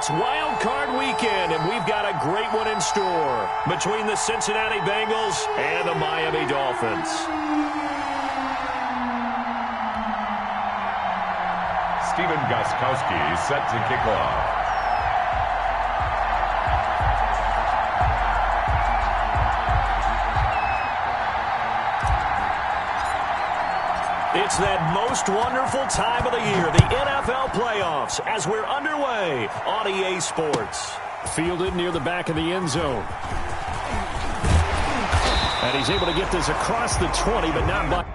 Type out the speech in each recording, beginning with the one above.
It's Wild Card Weekend, and we've got a great one in store between the Cincinnati Bengals and the Miami Dolphins. Stephen Gostkowski set to kick off. It's that most wonderful time of the year, the NFL playoffs, as we're underway on EA Sports. Fielded near the back of the end zone. And he's able to get this across the 20, but not by...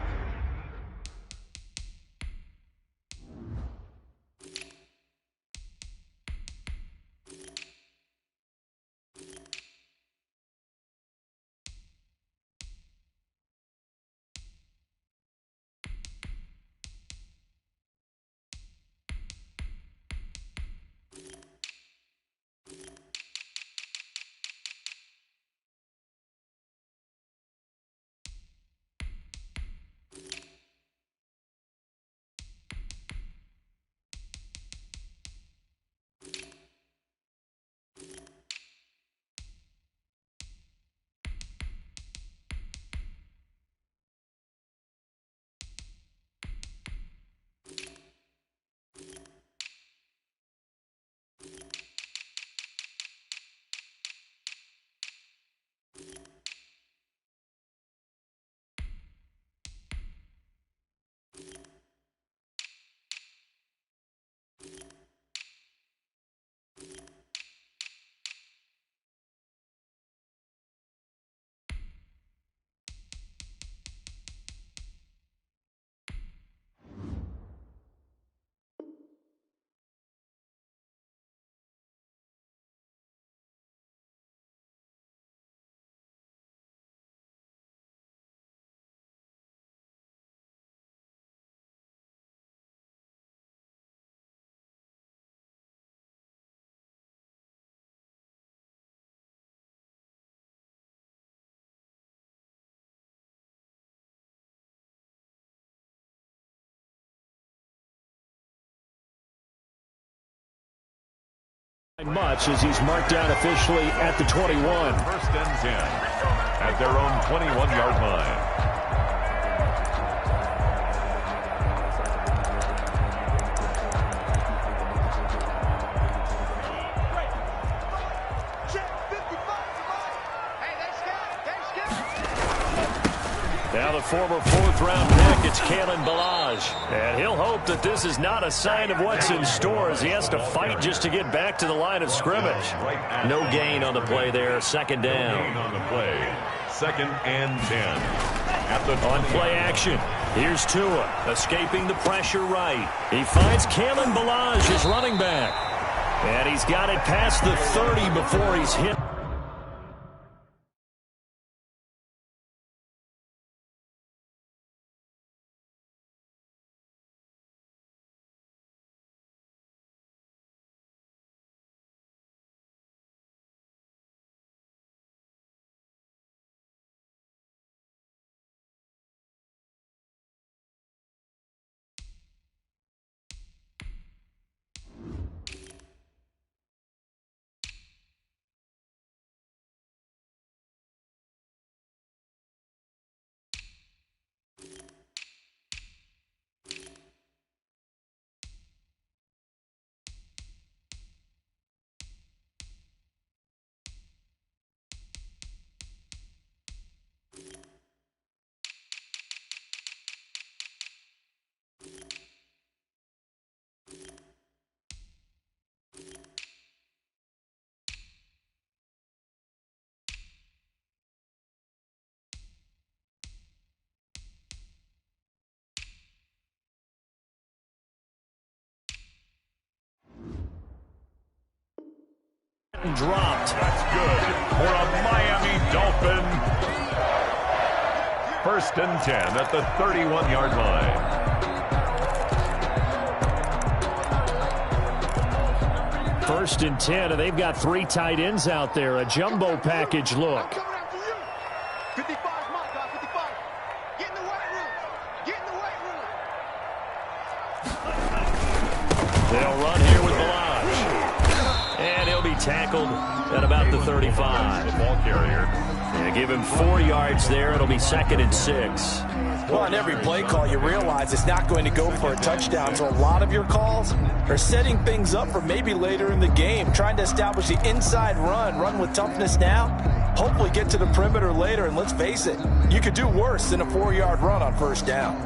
much as he's marked down officially at the 21. First and 10 at their own 21-yard line. Now the former fourth-round pick, it's Kalen Ballage. And he'll hope that this is not a sign of what's in store as he has to fight just to get back to the line of scrimmage. No gain on the play there, second down. No gain on the play, second and 10. At the on play action, here's Tua, escaping the pressure right. He finds Kalen Ballage, his running back. And he's got it past the 30 before he's hit. Dropped. That's good for a Miami Dolphin. First and 10 at the 31-yard line. First and 10, and they've got three tight ends out there. A jumbo package look. 55 mark, 55. Get in the weight room. Get in the weight room. They'll run here with Ballage. tackled at about the 35. The ball carrier. And give him 4 yards there. It'll be 2nd and 6. Well, on every play call, you realize it's not going to go for a touchdown. So a lot of your calls are setting things up for maybe later in the game, trying to establish the inside run with toughness now, hopefully get to the perimeter later. And let's face it, you could do worse than a 4-yard run on first down.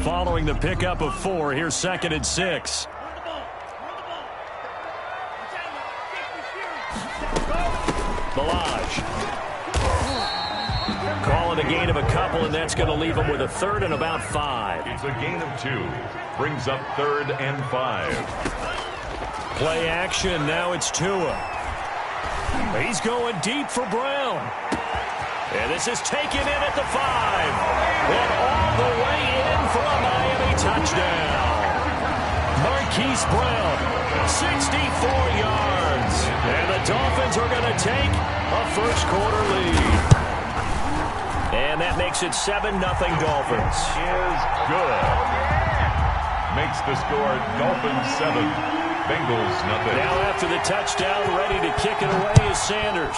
Following the pickup of 4, here's 2nd and 6. Ballage. Calling a gain of a couple, and that's going to leave him with a 3rd and about 5. It's a gain of 2. Brings up 3rd and 5. Play action. Now it's Tua. He's going deep for Brown. And this is taken in at the 5. And all the way in for a Miami touchdown. Marquise Brown, 64 yards. And the Dolphins are going to take a first-quarter lead. And that makes it 7-0 Dolphins. Is good. Makes the score Dolphins 7, Bengals nothing. Now after the touchdown, ready to kick it away is Sanders.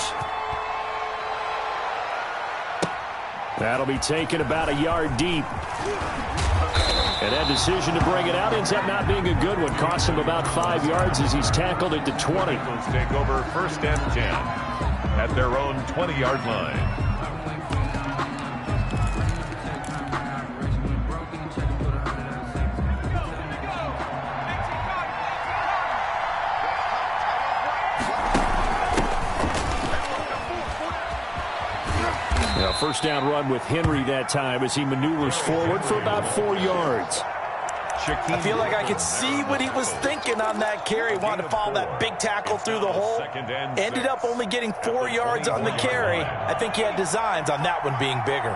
That'll be taken about a yard deep. And that decision to bring it out ends up not being a good one. Costs him about 5 yards as he's tackled at the 20. Bengals take over 1st and 10 at their own 20-yard line. First down run with Henry that time as he maneuvers forward for about 4 yards. I feel like I could see what he was thinking on that carry. Wanted to follow that big tackle through the hole. Ended up only getting 4 yards on the carry. I think he had designs on that one being bigger.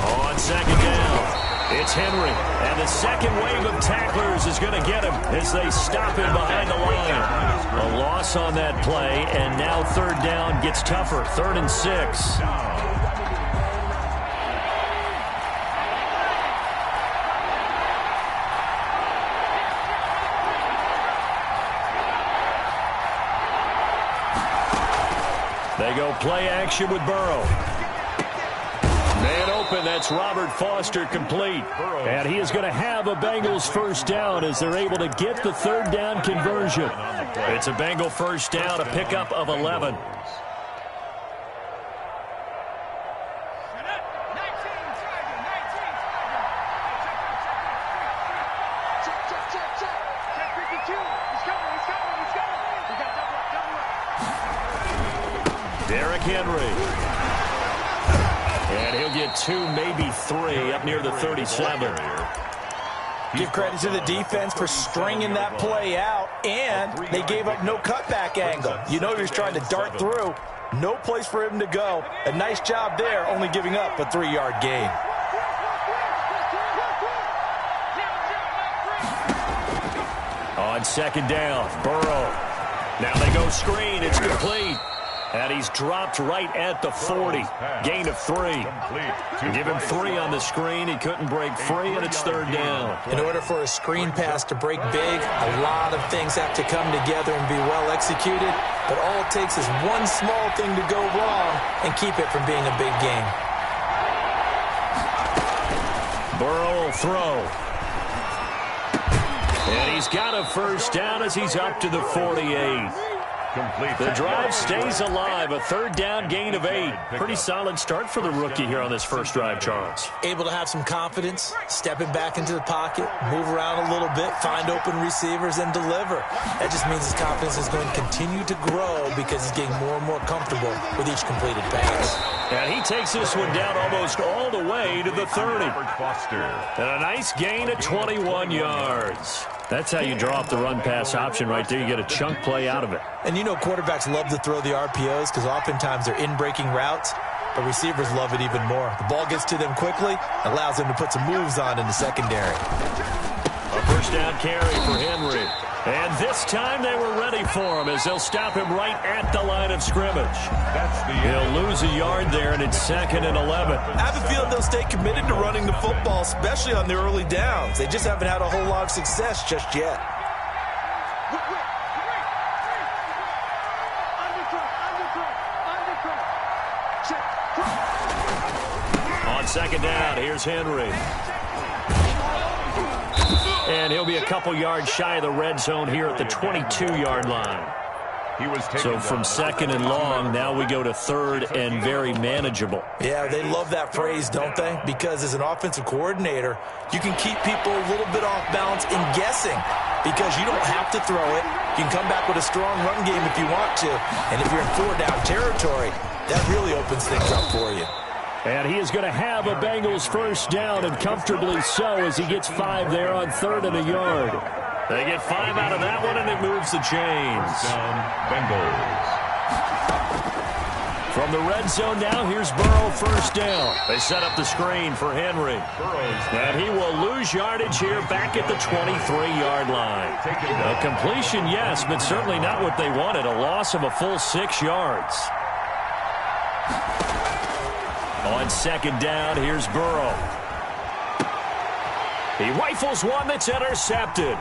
On 2nd down, it's Henry. And the second wave of tacklers is going to get him as they stop him behind the line. A loss on that play, and now 3rd down gets tougher. 3rd and 6. They go play action with Burrow. Man open, that's Robert Foster complete. And he is going to have a Bengals first down as they're able to get the 3rd down conversion. It's a Bengal first down, a pickup of 11. Derrick Henry. And he'll get 2, maybe 3 up near the 37. Give credit to the defense for stringing that play out, and they gave up no cutback angle. You know he was trying to dart through. No place for him to go. A nice job there, only giving up a 3-yard gain. On 2nd down, Burrow. Now they go screen. It's complete. And he's dropped right at the 40. Gain of 3. Give him 3 on the screen. He couldn't break free, and it's 3rd down. In order for a screen pass to break big, a lot of things have to come together and be well executed. But all it takes is one small thing to go wrong and keep it from being a big game. Burrow will throw. And he's got a first down as he's up to the 48. The drive stays alive. A 3rd down gain of 8. Pretty solid start for the rookie here on this first drive, Charles. Able to have some confidence, stepping back into the pocket, move around a little bit, find open receivers, and deliver. That just means his confidence is going to continue to grow because he's getting more and more comfortable with each completed pass. And he takes this one down almost all the way to the 30. And a nice gain of 21 yards. That's how you draw up the run-pass option right there. You get a chunk play out of it. And you know quarterbacks love to throw the RPOs because oftentimes they're in-breaking routes, but receivers love it even more. The ball gets to them quickly, allows them to put some moves on in the secondary. A first down carry for Henry. And this time they were ready for him as they'll stop him right at the line of scrimmage. He'll lose a yard there, and it's 2nd and 11. I have a feeling they'll stay committed to running the football, especially on the early downs. They just haven't had a whole lot of success just yet. On 2nd down, here's Henry. And he'll be a couple yards shy of the red zone here at the 22-yard line. So from 2nd and long, now we go to 3rd and very manageable. Yeah, they love that phrase, don't they? Because as an offensive coordinator, you can keep people a little bit off balance in guessing because you don't have to throw it. You can come back with a strong run game if you want to. And if you're in 4-down territory, that really opens things up for you. And he is going to have a Bengals first down, and comfortably so, as he gets 5 there on 3rd and a yard. They get 5 out of that one, and it moves the chains. Bengals. From the red zone now, here's Burrow first down. They set up the screen for Henry. And he will lose yardage here back at the 23-yard line. A completion, yes, but certainly not what they wanted. A loss of a full 6 yards. On 2nd down, here's Burrow. He rifles one that's intercepted.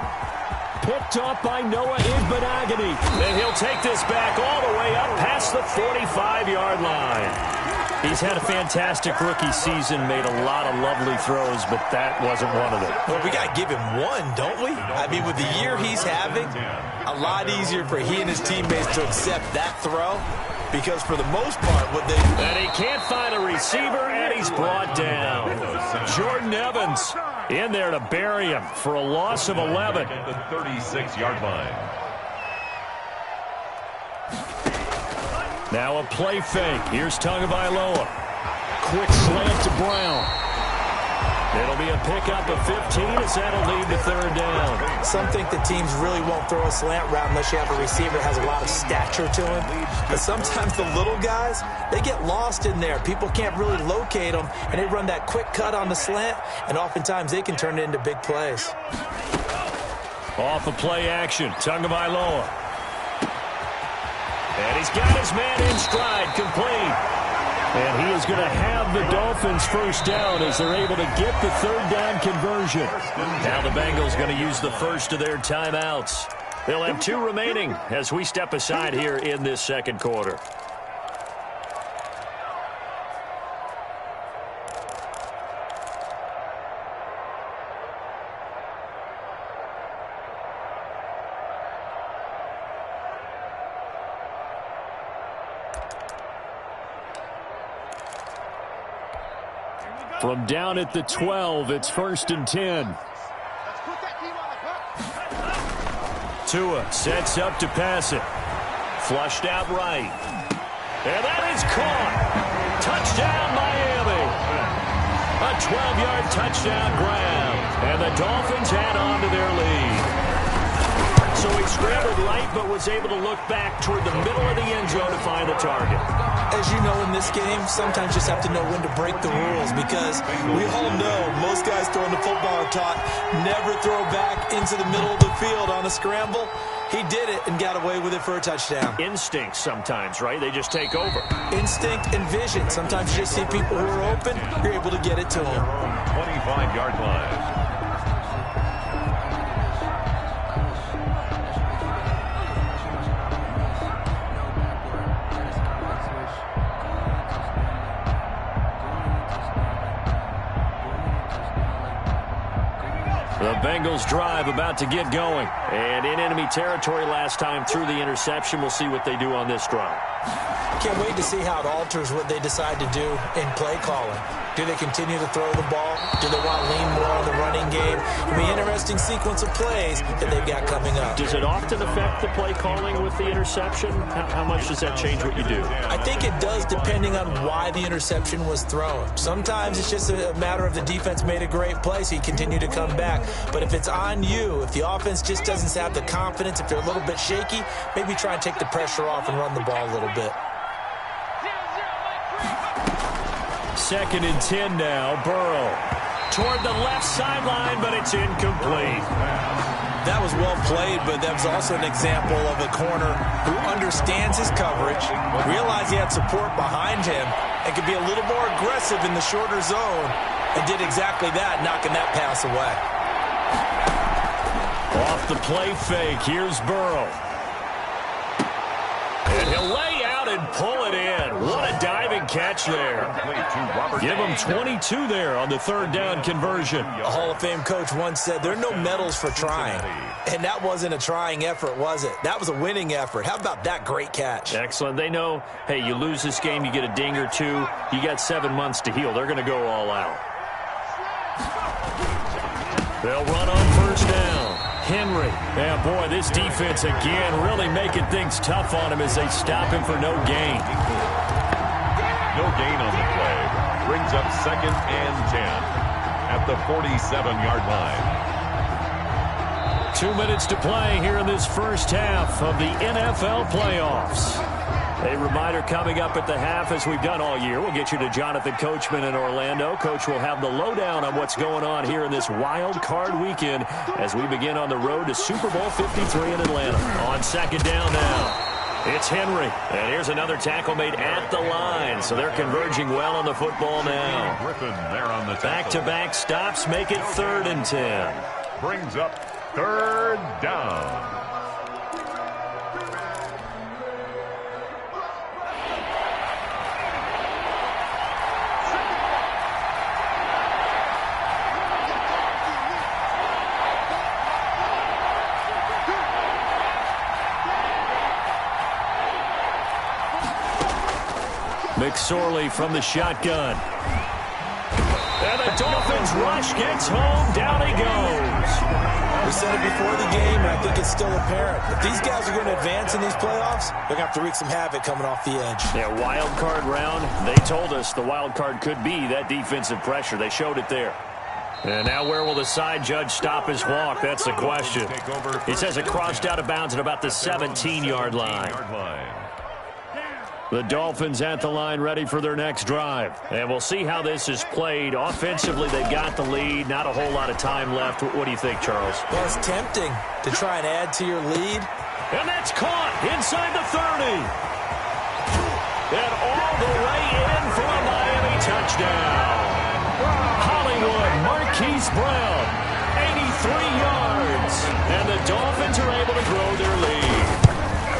Picked up by Noah Igbinoghene. And he'll take this back all the way up past the 45-yard line. He's had a fantastic rookie season, made a lot of lovely throws, but that wasn't one of them. Well, we got to give him one, don't we? I mean, with the year he's having, a lot easier for he and his teammates to accept that throw. Because for the most part, what they... And he can't find a receiver, and he's brought down. Jordan Evans in there to bury him for a loss of 11. At the 36-yard line. Now a play fake. Here's Tagovailoa. Quick slant to Brown. It'll be a pickup of 15 as that'll lead to 3rd down. Some think the teams really won't throw a slant route unless you have a receiver that has a lot of stature to him. But sometimes the little guys, they get lost in there. People can't really locate them, and they run that quick cut on the slant, and oftentimes they can turn it into big plays. Off of play action, Tagovailoa. And he's got his man in stride, complete. And he is going to have the Dolphins first down as they're able to get the 3rd down conversion. Now the Bengals going to use the first of their timeouts. They'll have 2 remaining as we step aside here in this 2nd quarter. From down at the 12, it's 1st and 10. Tua sets up to pass it. Flushed out right. And that is caught. Touchdown, Miami. A 12-yard touchdown grab. And the Dolphins add on to their lead. So he scrambled right, but was able to look back toward the middle of the end zone to find the target. As you know, in this game, sometimes you just have to know when to break the rules because we all know most guys throwing the football are taught never throw back into the middle of the field on a scramble. He did it and got away with it for a touchdown. Instinct sometimes, right? They just take over. Instinct and vision. Sometimes you just see people who are open, you're able to get it to them. 25-yard line. The Bengals drive about to get going. And in enemy territory last time through the interception. We'll see what they do on this drive. Can't wait to see how it alters what they decide to do in play calling. Do they continue to throw the ball? Do they want to lean more on the running game? It'll be an interesting sequence of plays that they've got coming up. Does it often affect the play calling with the interception? How much does that change what you do? I think it does depending on why the interception was thrown. Sometimes it's just a matter of the defense made a great play, so you continue to come back. But if it's on you, if the offense just doesn't have the confidence, if they're a little bit shaky, maybe try and take the pressure off and run the ball a little bit. 2nd and 10 now. Burrow toward the left sideline, but it's incomplete. That was well played, but that was also an example of a corner who understands his coverage, realized he had support behind him, and could be a little more aggressive in the shorter zone, and did exactly that, knocking that pass away. Off the play fake, here's Burrow. And he'll lay out and pull it in. What a diving catch there. Give him 22 there on the third down conversion. A Hall of Fame coach once said, there are no medals for trying. And that wasn't a trying effort, was it? That was a winning effort. How about that great catch? Excellent. They know, hey, you lose this game, you get a ding or two. You got 7 months to heal. They're going to go all out. They'll run on first down. Henry. Yeah, boy, this defense again really making things tough on him as they stop him for no gain. No gain on the play. Brings up 2nd and 10 at the 47-yard line. 2 minutes to play here in this first half of the NFL playoffs. A reminder coming up at the half, as we've done all year. We'll get you to Jonathan Coachman in Orlando. Coach will have the lowdown on what's going on here in this wild card weekend as we begin on the road to Super Bowl 53 in Atlanta. On second down now, it's Henry. And here's another tackle made at the line. So they're converging well on the football now. Griffin there on the tackle. Back-to-back stops make it 3rd and 10. Brings up 3rd down. McSorley from the shotgun. And the Dolphins rush gets home. Down he goes. We said it before the game, and I think it's still apparent. If these guys are going to advance in these playoffs, they're going to have to wreak some havoc coming off the edge. Yeah, wild card round. They told us the wild card could be that defensive pressure. They showed it there. And now where will the side judge stop his walk? That's the question. It says it crossed out of bounds at about the 17-yard line. The Dolphins at the line ready for their next drive. And we'll see how this is played. Offensively, they got the lead. Not a whole lot of time left. What do you think, Charles? Well, it's tempting to try and add to your lead. And that's caught inside the 30. And all the way in for a Miami touchdown. Hollywood, Marquise Brown, 83 yards. And the Dolphins are able to grow their lead.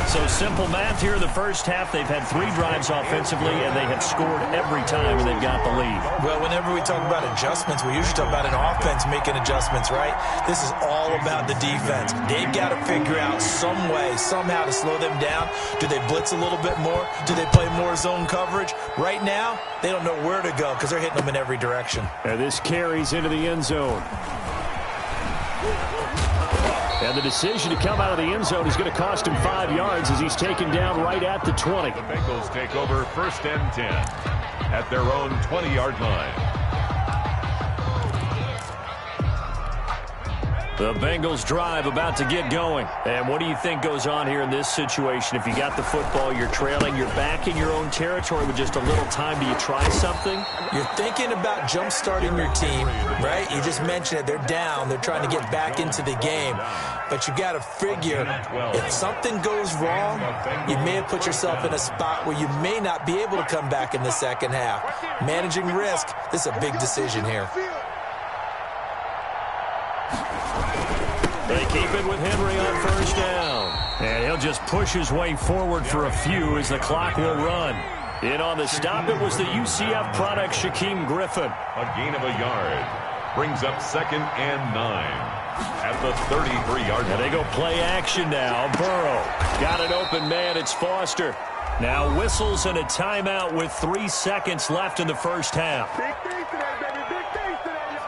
So simple math here in the first half. They've had 3 drives offensively, and they have scored every time when they've got the lead. Well, whenever we talk about adjustments, we usually talk about an offense making adjustments, right? This is all about the defense. They've got to figure out some way, somehow to slow them down. Do they blitz a little bit more? Do they play more zone coverage? Right now, they don't know where to go because they're hitting them in every direction. And this carries into the end zone. And the decision to come out of the end zone is going to cost him 5 yards as he's taken down right at the 20. The Bengals take over 1st and 10 at their own 20-yard line. The Bengals drive about to get going. And what do you think goes on here in this situation? If you got the football, you're trailing, you're back in your own territory with just a little time. Do you try something? You're thinking about jump-starting your team, right? You just mentioned it. They're down. They're trying to get back into the game. But you got to figure, if something goes wrong, you may have put yourself in a spot where you may not be able to come back in the second half. Managing risk, this is a big decision here. They keep it with Henry on first down. And he'll just push his way forward for a few as the clock will run. In on the stop, it was the UCF product, Shaquem Griffin. A gain of a yard. Brings up 2nd and 9 at the 33-yard line. And they go play action now. Burrow got an open man. It's Foster. Now whistles and a timeout with 3 seconds left in the first half.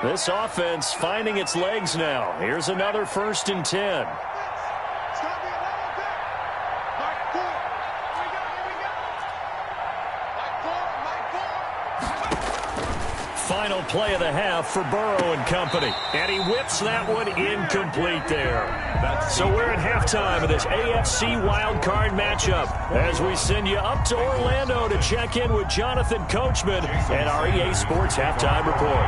This offense finding its legs now. Here's another 1st and 10. Final play of the half for Burrow and company. And he whips that one incomplete there. So we're at halftime of this AFC wildcard matchup as we send you up to Orlando to check in with Jonathan Coachman and our EA Sports Halftime Report.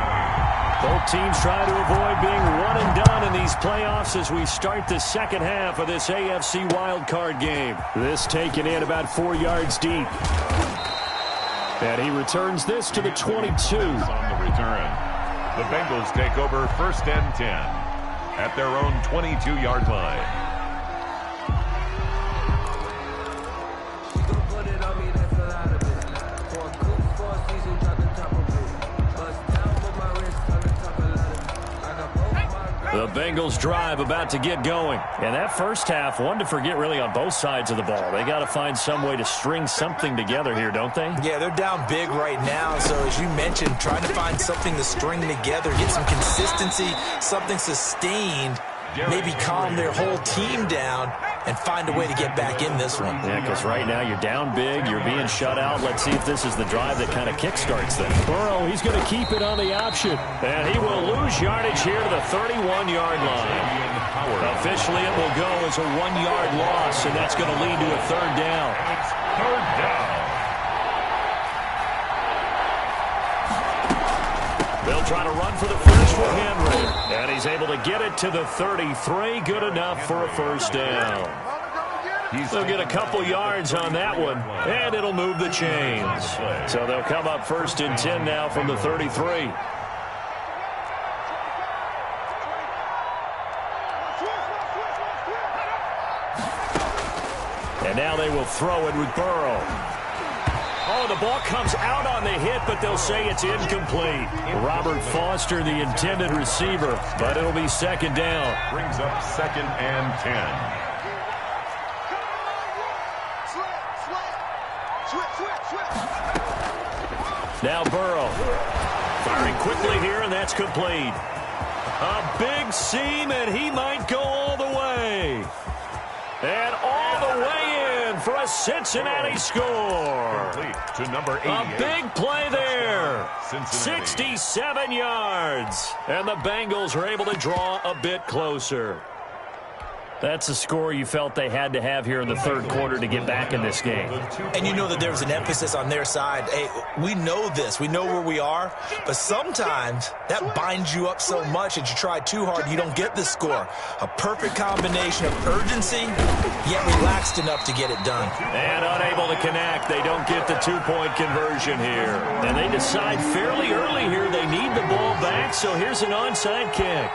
Both teams trying to avoid being one and done in these playoffs as we start the second half of this AFC wildcard game. This taken in about 4 yards deep. And he returns this to the 22. On the return. The Bengals take over 1st and 10 at their own 22-yard line. The Bengals drive about to get going. And that first half, one to forget really on both sides of the ball. They got to find some way to string something together here, don't they? Yeah, they're down big right now. So as you mentioned, trying to find something to string together, get some consistency, something sustained, maybe calm their whole team down and find a way to get back in this one. Yeah, because right now you're down big, you're being shut out. Let's see if this is the drive that kind of kickstarts them. Burrow, he's going to keep it on the option. And he will lose yardage here to the 31-yard line. Officially, it will go as a 1-yard loss, and that's going to lead to a 3rd down. It's 3rd down. They'll try to run for the first with Henry. And he's able to get it to the 33. Good enough for a 1st down. They'll get a couple yards on that one, and it'll move the chains. So they'll come up 1st and 10 now from the 33. And now they will throw it with Burrow. Oh, the ball comes out on the hit, but they'll say it's incomplete. Robert Foster, the intended receiver, but it'll be 2nd down. Brings up 2nd and 10. Now Burrow. Firing quickly here, and that's complete. A big seam, and he might go all the way. And all the way in for a Cincinnati score. To number 88. A big play there. 67 yards. And the Bengals are able to draw a bit closer. That's a score you felt they had to have here in the 3rd quarter to get back in this game. And you know that there was an emphasis on their side. Hey, we know this. We know where we are. But sometimes that binds you up so much that you try too hard, you don't get the score. A perfect combination of urgency, yet relaxed enough to get it done. And unable to connect. They don't get the 2-point conversion here. And they decide fairly early here they need the ball back, so here's an onside kick.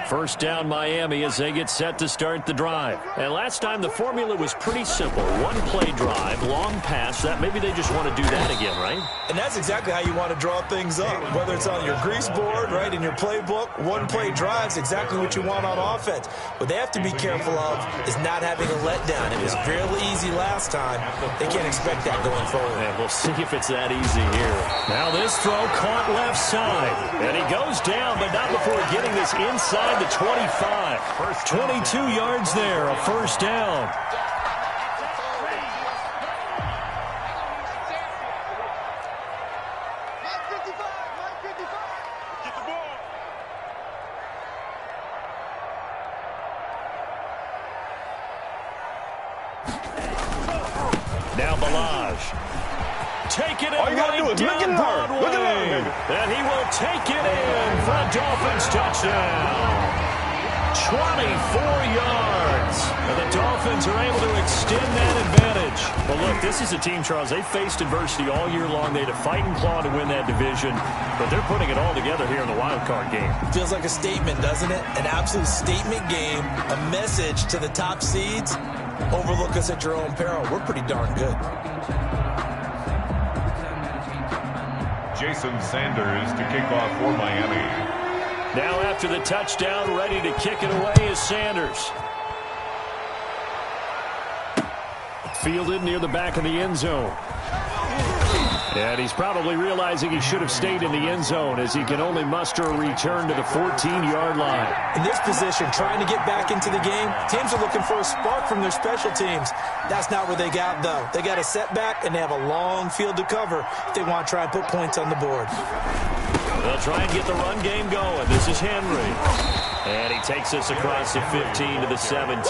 First down Miami as they get set to start the drive. And last time the formula was pretty simple. 1-play drive, long pass. That maybe they just want to do that again, right? And that's exactly how you want to draw things up. Whether it's on your grease board, right, in your playbook, 1-play drives exactly what you want on offense. What they have to be careful of is not having a letdown. It was fairly easy last time. They can't expect that going forward. And we'll see if it's that easy here. Now this throw caught left side. And he goes down, but not before getting this inside the 25. 22 yards there, a 1st down. Now Balaj. Take it in right down Broadway. And he will take it in for a Dolphins touchdown. 24 yards. And the Dolphins are able to extend that advantage. Well, look, this is a team, Charles, they faced adversity all year long. They had to fight and claw to win that division, but they're putting it all together here in the wild card game. Feels like a statement, doesn't it? An absolute statement game, a message to the top seeds. Overlook us at your own peril. We're pretty darn good. Jason Sanders to kick off for Miami. Now after the touchdown, ready to kick it away is Sanders. Fielded near the back of the end zone. And he's probably realizing he should have stayed in the end zone as he can only muster a return to the 14-yard line. In this position, trying to get back into the game, teams are looking for a spark from their special teams. That's not what they got, though. They got a setback, and they have a long field to cover if they want to try and put points on the board. They'll try and get the run game going. This is Henry. And he takes us across the 15 to the 17.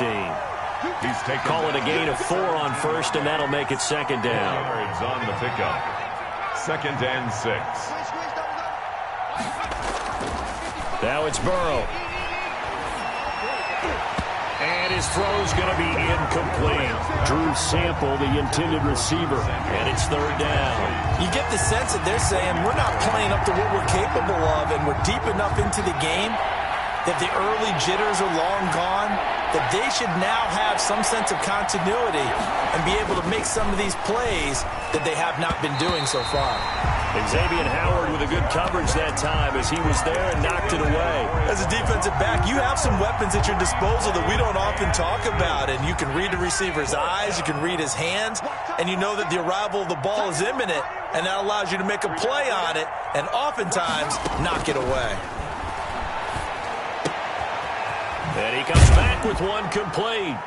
Call it a gain of 4 on first, and that'll make it second down. Yards on the pickup. 2nd and 6. Now it's Burrow. And his throw's going to be incomplete. Drew Sample, the intended receiver, and it's 3rd down. You get the sense that they're saying we're not playing up to what we're capable of, and we're deep enough into the game that the early jitters are long gone, that they should now have some sense of continuity and be able to make some of these plays that they have not been doing so far. Xavier Howard with a good coverage that time as he was there and knocked it away. As a defensive back, you have some weapons at your disposal that we don't often talk about, and you can read the receiver's eyes, you can read his hands, and you know that the arrival of the ball is imminent, and that allows you to make a play on it and oftentimes knock it away. And he comes back with one complete.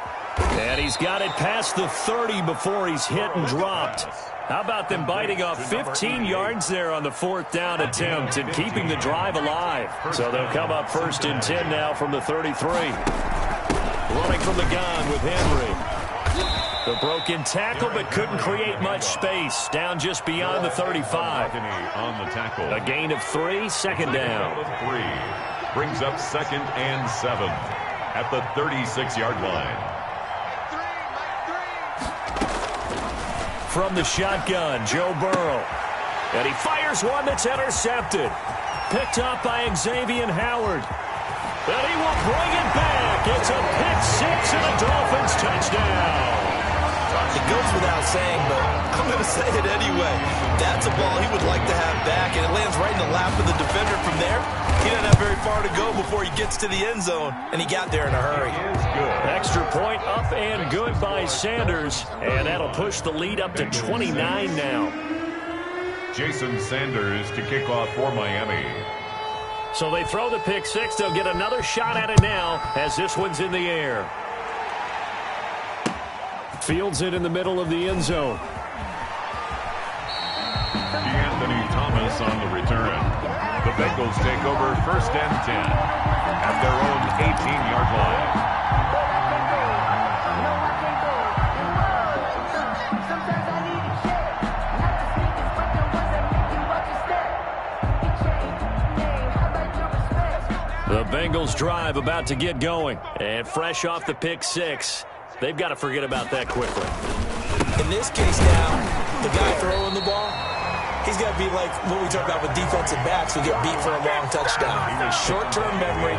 And he's got it past the 30 before he's hit and dropped. How about them biting off 15 yards there on the 4th down attempt and keeping the drive alive? So they'll come up 1st and 10 now from the 33. Running from the gun with Henry. The broken tackle, but couldn't create much space. Down just beyond the 35. On the tackle. A gain of 3, 2nd down. 3 brings up 2nd and 7 at the 36-yard line. From the shotgun, Joe Burrow. And he fires one that's intercepted. Picked up by Xavier Howard. And he will bring it back. It's a pick-6 and a Dolphins touchdown. It goes without saying, but I'm going to say it anyway. That's a ball he would like to have back, and it lands right in the lap of the defender. From there, he doesn't have very far to go before he gets to the end zone, and he got there in a hurry. Extra point up and good by Sanders, and that'll push the lead up to 29 now. Jason Sanders to kick off for Miami. So they throw the pick-6. They'll get another shot at it now as this one's in the air. Fields it in the middle of the end zone. D'Anthony Thomas on the return. The Bengals take over 1st and 10 at their own 18-yard line. The Bengals drive about to get going. And fresh off the pick-6. They've got to forget about that quickly. In this case now, the guy throwing the ball, he's got to be like what we talk about with defensive backs who get beat for a long touchdown. Short-term memory,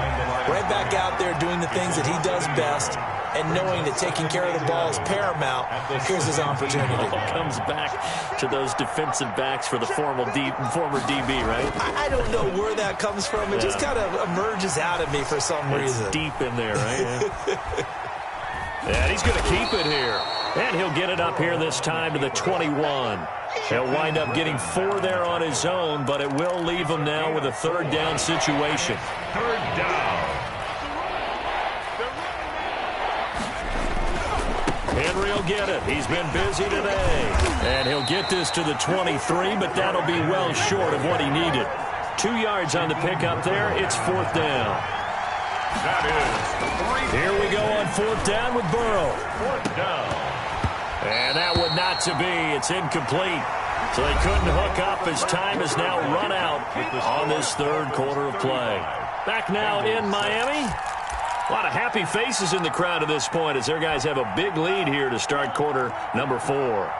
right back out there doing the things that he does best, and knowing that taking care of the ball is paramount. Here's his opportunity. Comes back to those defensive backs for the former DB, right? I don't know where that comes from. It just kind of emerges out of me for some reason. It's deep in there, right? And he's going to keep it here. And he'll get it up here this time to the 21. He'll wind up getting 4 there on his own, but it will leave him now with a 3rd down situation. 3rd down. Henry will get it. He's been busy today. And he'll get this to the 23, but that'll be well short of what he needed. 2 yards on the pickup there. It's 4th down. That is 3. Here we go on 4th down with Burrow. 4th down. And that one not to be. It's incomplete. So they couldn't hook up as time has now run out on this 3rd quarter of play. Back now in Miami. A lot of happy faces in the crowd at this point as their guys have a big lead here to start quarter number 4.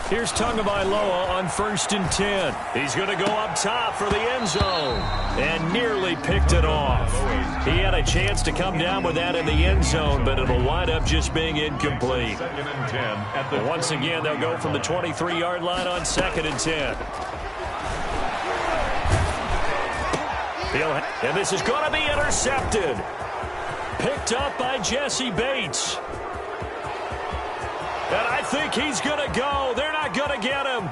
Here's Tagovailoa on 1st and 10. He's going to go up top for the end zone and nearly picked it off. He had a chance to come down with that in the end zone, but it'll wind up just being incomplete. 2nd and 10. But once again, they'll go from the 23-yard line on 2nd and 10. And this is going to be intercepted. Picked up by Jesse Bates. And I think he's going to go. They're not going to get him.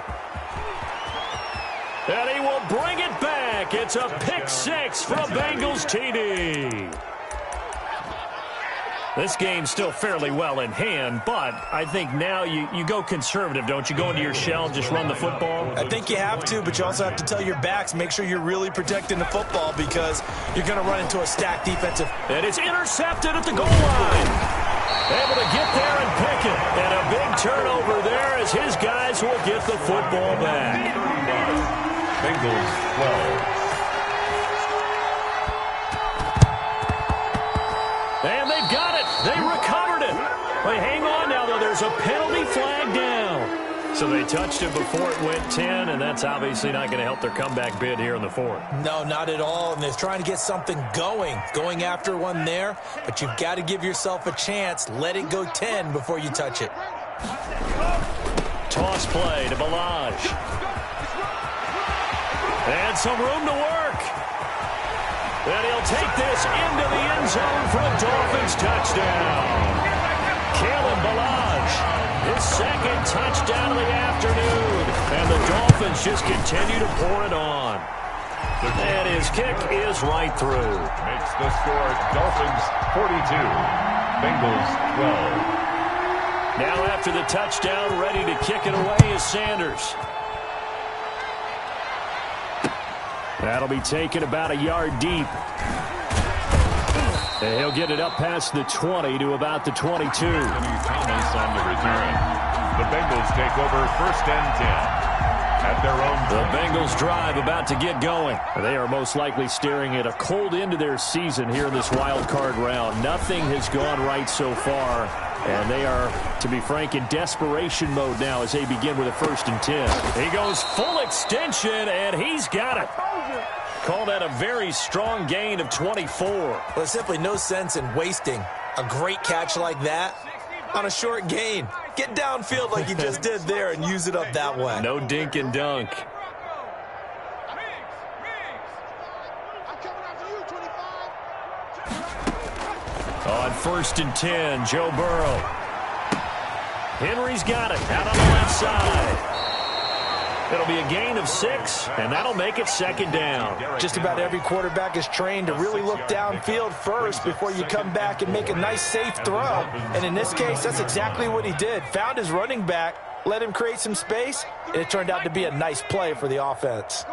And he will bring it back. It's a pick-6 from Bengals TD. This game's still fairly well in hand, but I think now you go conservative, don't you? Go into your shell and just run the football? I think you have to, but you also have to tell your backs, make sure you're really protecting the football because you're going to run into a stacked defensive. And it's intercepted at the goal line. Able to get there and pick it. And a big turnover there as his guys will get the football back. Bengals 12. And they've got it. They recovered it. Wait, hang on now, though. There's a penalty flag down. So they touched it before it went 10, and that's obviously not going to help their comeback bid here in the fourth. No, not at all. And they're trying to get something going after one there. But you've got to give yourself a chance. Let it go 10 before you touch it. Toss play to Ballage. And some room to work. And he'll take this into the end zone for a Dolphins touchdown. Kalen Ballage, his second touchdown of the afternoon. And the Dolphins just continue to pour it on. And his kick is right through. Makes the score Dolphins 42, Bengals 12. Now after the touchdown, ready to kick it away is Sanders. That'll be taken about a yard deep. And he'll get it up past the 20 to about the 22. Thomas on the return. The Bengals take over 1st and 10 at their own. The Bengals drive about to get going. They are most likely staring at a cold end to their season here in this wild card round. Nothing has gone right so far. And they are, to be frank, in desperation mode now as they begin with a 1st and 10. He goes full extension, and he's got it. Call that a very strong gain of 24. Well, there's simply no sense in wasting a great catch like that on a short gain. Get downfield like you just did there and use it up that way. No dink and dunk. On 1st and 10, Joe Burrow. Henry's got it out on the left side. It'll be a gain of 6, and that'll make it 2nd down. Just about every quarterback is trained to really look downfield first before you come back and make a nice, safe throw. And in this case, that's exactly what he did. Found his running back, let him create some space, and it turned out to be a nice play for the offense.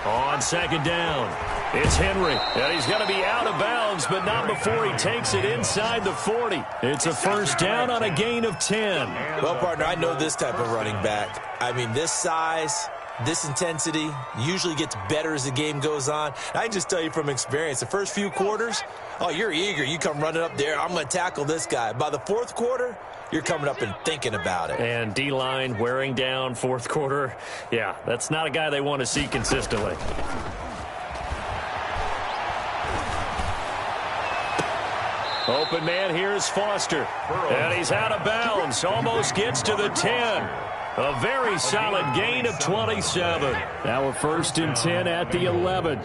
On 2nd down, it's Henry. And he's going to be out of bounds, but not before he takes it inside the 40. It's a 1st down on a gain of 10. Well, partner, I know this type of running back. I mean, this size, this intensity usually gets better as the game goes on. I can just tell you from experience, the first few quarters, oh, you're eager. You come running up there, I'm going to tackle this guy. By the 4th quarter, you're coming up and thinking about it. And D-line wearing down 4th quarter. Yeah, that's not a guy they want to see consistently. Open man, here's Foster. And he's out of bounds. Almost gets to the 10. A very solid gain of 27. Now a 1st and 10 at the 11.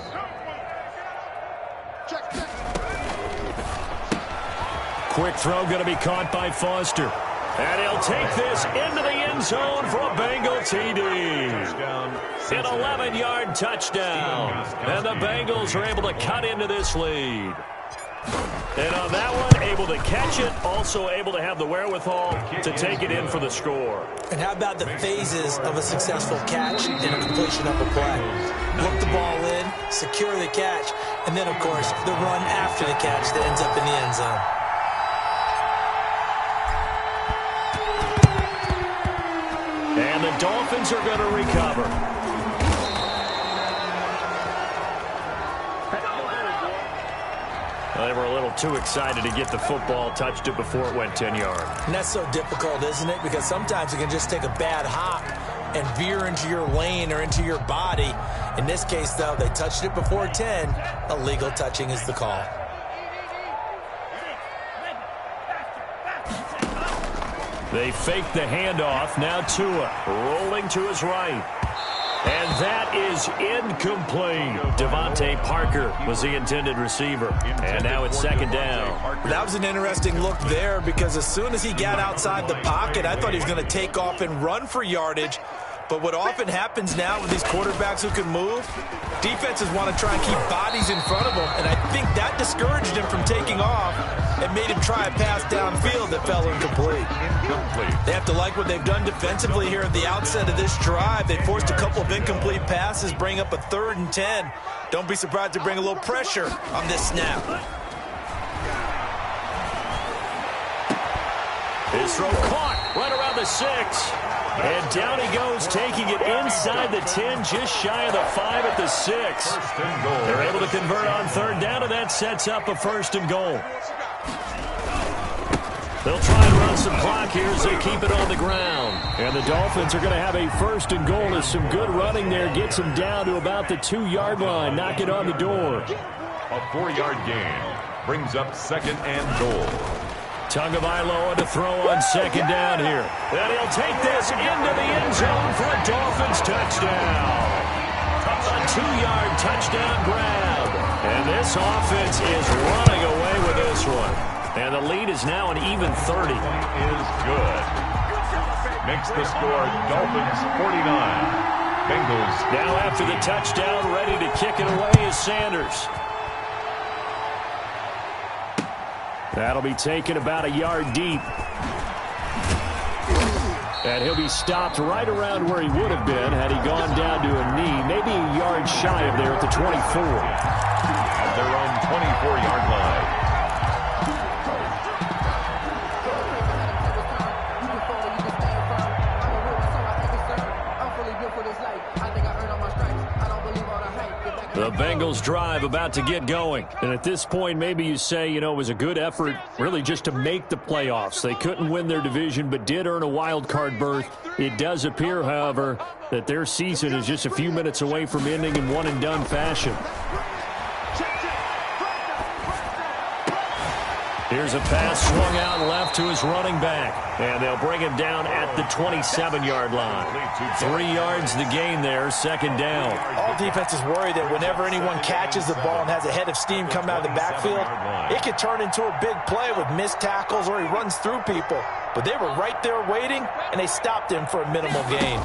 Quick throw going to be caught by Foster. And he'll take this into the end zone for a Bengal TD. An 11-yard touchdown. And the Bengals are able to cut into this lead. And on that one, able to catch it, also able to have the wherewithal to take it in for the score. And how about the phases of a successful catch and a completion of a play? Look the ball in, secure the catch, and then, of course, the run after the catch that ends up in the end zone. And the Dolphins are going to recover. They were a little too excited to get the football, touched it before it went 10 yards. And that's so difficult, isn't it? Because sometimes you can just take a bad hop and veer into your lane or into your body. In this case, though, they touched it before 10. Illegal touching is the call. They fake the handoff. Now Tua rolling to his right. And that is incomplete. Devontae Parker was the intended receiver. And now it's 2nd down. That was an interesting look there because as soon as he got outside the pocket, I thought he was going to take off and run for yardage. But what often happens now with these quarterbacks who can move, defenses want to try and keep bodies in front of them, and I think that discouraged him from taking off and made him try a pass downfield that fell incomplete. They have to like what they've done defensively here at the outset of this drive. They forced a couple of incomplete passes, bring up a 3rd and 10. Don't be surprised to bring a little pressure on this snap. His throw caught right around the 6. And down he goes, taking it inside the 10, just shy of the 5 at the 6. They're able to convert on 3rd down, and that sets up a 1st and goal. They'll try and run some clock here as they keep it on the ground. And the Dolphins are going to have a 1st and goal as some good running there gets them down to about the 2-yard line. Knock it on the door. A 4-yard gain brings up 2nd and goal. Tagovailoa to throw on 2nd down here. And he'll take this into the end zone for a Dolphins touchdown. A 2-yard touchdown grab. And this offense is running away with this one. And the lead is now an even 30. Is good. Makes the score Dolphins 49. Bengals. Now after the touchdown, ready to kick it away is Sanders. That'll be taken about a yard deep. And he'll be stopped right around where he would have been had he gone down to a knee, maybe a yard shy of there at the 24. At their own 24-yard line. The Bengals drive about to get going. And at this point, maybe you say, you know, it was a good effort really just to make the playoffs. They couldn't win their division but did earn a wild card berth. It does appear, however, that their season is just a few minutes away from ending in one-and-done fashion. Here's a pass swung out left to his running back. And they'll bring him down at the 27-yard line. 3 yards the gain there, 2nd down. All defenses worry that whenever anyone catches the ball and has a head of steam come out of the backfield, it could turn into a big play with missed tackles or he runs through people. But they were right there waiting, and they stopped him for a minimal gain.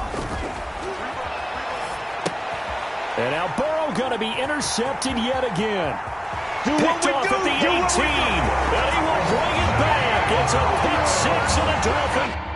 And now Burrow going to be intercepted yet again. Picked off at the 18, and he will bring it back. It's a pick 6 and a Dolphin.